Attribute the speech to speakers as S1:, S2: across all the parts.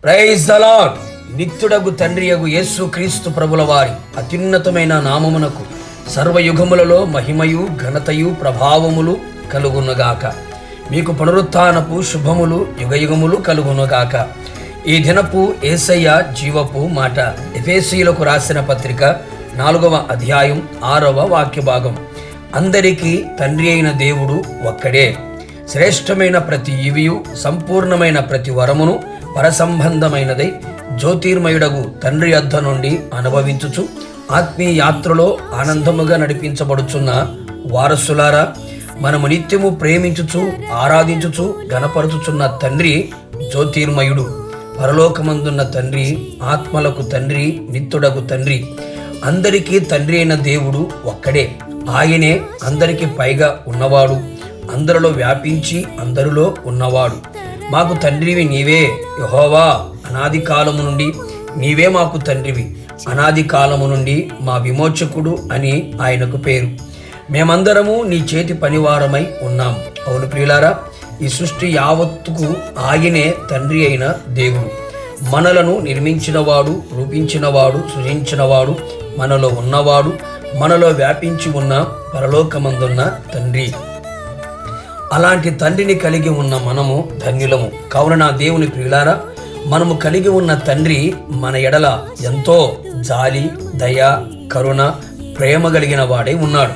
S1: Praise the lord. నిత్యుడగు తండ్రియగు యేసు క్రీస్తు ప్రభుల వారి అత్యున్నతమైన నామమునకు సర్వయుగములలో మహిమయు ఘనతయు ప్రభావములు కలుగునుగాక. మీకు పునరుత్థానపు శుభములు యుగయుగములు కలుగునుగాక. ఈ దినపు యేసయ్య జీవపు మాట. ఎఫెసీయులకు రాసిన పత్రిక 4వ అధ్యాయం 6వ వాక్య భాగం. అందరికీ తండ్రి అయిన దేవుడు ఒక్కడే. శ్రేష్టమైన ప్రతి ఈవియు సంపూర్ణమైన ప్రతి వరమును పరసంబంధమైనదై జ్యోతిర్మయుడగు తండ్రి యొద్ద నుండి అనుభవించుచు ఆత్మీయ యాత్రలో ఆనందముగా నడిపించబడుచున్న వారసులారా, మనము నిత్యము ప్రేమించుచు ఆరాధించుచు గణపరచుచున్న తండ్రి జ్యోతిర్మయుడు, పరలోకమందున్న తండ్రి, ఆత్మలకు తండ్రి, నిత్యుడగు తండ్రి. అందరికీ తండ్రి అయిన దేవుడు ఒక్కడే. ఆయనే అందరికి పైగా ఉన్నవాడు, అందరిలో వ్యాపించి అందరిలో ఉన్నవాడు. మాకు తండ్రివి నీవే యెహోవా, అనాది కాలము నుండి నీవే మాకు తండ్రివి, అనాది కాలము నుండి మా విమోచకుడు అని ఆయనకు పేరు. మేమందరము నీ చేతి పనివారమై ఉన్నాం. అవును ప్రియులారా, ఈ సృష్టి యావత్తుకు ఆయనే తండ్రి అయిన దేవుడు. మనలను నిర్మించినవాడు, రూపించినవాడు, సృజించినవాడు, మనలో ఉన్నవాడు, మనలో వ్యాపించి ఉన్న పరలోకమందున్న తండ్రి. అలాంటి తండ్రిని కలిగి ఉన్న మనము ధన్యులము. కావున నా దేవుని ప్రియులారా, మనము కలిగి ఉన్న తండ్రి మన ఎడల ఎంతో జాలి, దయ, కరుణ, ప్రేమ కలిగిన వాడై ఉన్నాడు.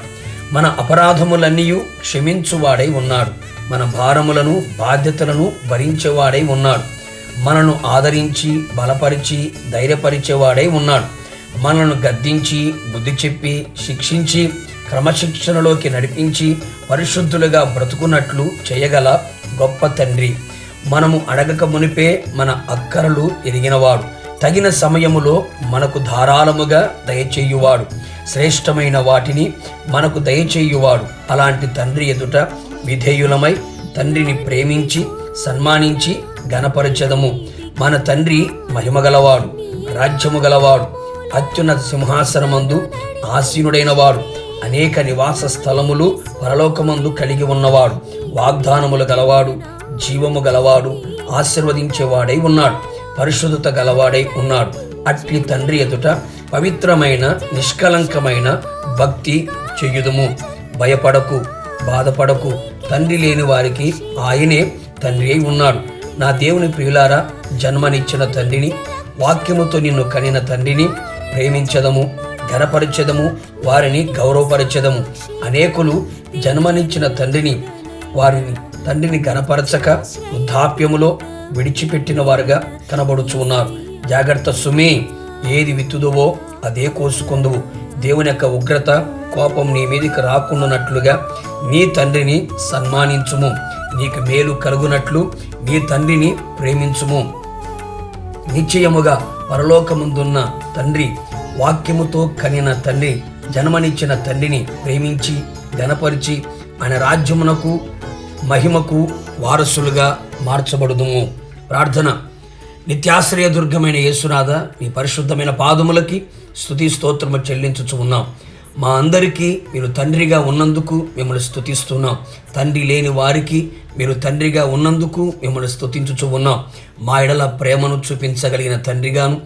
S1: మన అపరాధములన్నీ క్షమించువాడై ఉన్నాడు. మన భారములను, బాధ్యతలను భరించేవాడై ఉన్నాడు. మనను ఆదరించి, బలపరిచి, ధైర్యపరిచేవాడై ఉన్నాడు. మనను గద్దించి, బుద్ధి చెప్పి, శిక్షించి, క్రమశిక్షణలోకి నడిపించి పరిశుద్ధులుగా బ్రతుకున్నట్లు చేయగల గొప్ప తండ్రి. మనము అడగక మునిపే మన అక్కరలు ఎరిగినవాడు. తగిన సమయములో మనకు ధారాళముగా దయచేయువాడు. శ్రేష్టమైన వాటిని మనకు దయచేయువాడు. అలాంటి తండ్రి ఎదుట విధేయులమై తండ్రిని ప్రేమించి సన్మానించి గణపరచెదము. మన తండ్రి మహిమగలవాడు, రాజ్యము గలవాడు, అత్యున్నత సింహాసనమందు ఆసీనుడైన వాడు, అనేక నివాస స్థలములు పరలోకమందు కలిగి ఉన్నవాడు, వాగ్దానములు గలవాడు, జీవము గలవాడు, ఆశీర్వదించేవాడై ఉన్నాడు, పరిశుద్ధత గలవాడై ఉన్నాడు. అట్టి తండ్రి ఎదుట పవిత్రమైన నిష్కలంకమైన భక్తి చెయ్యుదుము. భయపడకు, బాధపడకు. తండ్రి లేని వారికి ఆయనే తండ్రి అయి ఉన్నాడు. నా దేవుని ప్రియులారా, జన్మనిచ్చిన తండ్రిని, వాక్యముతో నిన్ను కనిన తండ్రిని ప్రేమించదము, ఘనపరచెదము, వారిని గౌరవపరచెదము. అనేకులు జన్మనిచ్చిన తండ్రిని ఘనపరచక వృద్ధాప్యములో విడిచిపెట్టిన వారుగా కనబడుచు ఉన్నారు. జాగ్రత్త సుమి, ఏది విత్తుదువో అదే కోసుకుందువు. దేవుని యొక్క ఉగ్రత, కోపం నీ మీదకి రాకుండానట్లుగా నీ తండ్రిని సన్మానించుము. నీకు మేలు కలుగునట్లు నీ తండ్రిని ప్రేమించుము. నిశ్చయముగా పరలోకముందున్న తండ్రి, వాక్యముతో కనిన తండ్రి, జన్మనిచ్చిన తండ్రిని ప్రేమించి ఘనపరిచి ఆయన రాజ్యమునకు మహిమకు వారసులుగా మార్చబడుదుము. ప్రార్థన. నిత్యాశ్రయ దుర్గమైన యేసునాథ, నీ పరిశుద్ధమైన పాదములకి స్తుతి స్తోత్రము చెల్లించుచు ఉన్నాం. మా అందరికీ మీరు తండ్రిగా ఉన్నందుకు మిమ్మల్ని స్తుతిస్తున్నాం. తండ్రి లేని వారికి మీరు తండ్రిగా ఉన్నందుకు మిమ్మల్ని స్తుతించుచు ఉన్నాం. మా ఎడల ప్రేమను చూపించగలిగిన తండ్రిగాను,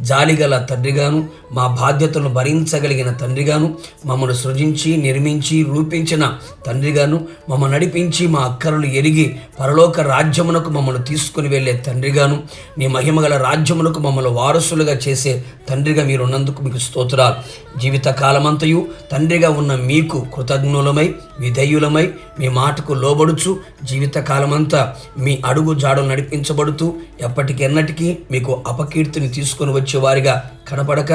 S1: జాలిగల తండ్రిగాను, మా బాధ్యతలను భరించగలిగిన తండ్రిగాను, మమ్మల్ని సృజించి నిర్మించి రూపించిన తండ్రిగాను, మమ్మల్ని నడిపించి మా అక్కరలు ఎరిగి పరలోక రాజ్యమునకు మమ్మల్ని తీసుకుని వెళ్ళే తండ్రిగాను, నీ మహిమగల రాజ్యమునకు మమ్మల్ని వారసులుగా చేసే తండ్రిగా మీరు ఉన్నందుకు మీకు స్తోత్రాలు. జీవిత కాలమంతయు తండ్రిగా ఉన్న మీకు కృతజ్ఞులమై విధేయులమై మీ మాటకు లోబడుచు జీవితకాలమంతా మీ అడుగు జాడలు నడిపించబడుతూ ఎప్పటికెన్నటికీ మీకు అపకీర్తిని తీసుకుని వచ్చేవారిగా కనపడక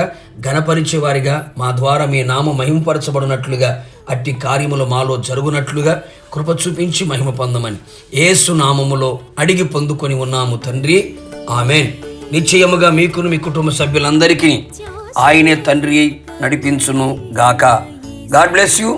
S1: ఘనపరిచేవారిగా మా ద్వారా మీ నామ మహిమపరచబడినట్లుగా అట్టి కార్యములు మాలో జరుగునట్లుగా కృప చూపించి మహిమ పొందమని యేసు నామములో అడిగి పొందుకొని ఉన్నాము తండ్రి, ఆమెన్. నిశ్చయముగా మీకును మీ కుటుంబ సభ్యులందరికీ ఆయనే తండ్రి నడిపించును గాక. God bless you.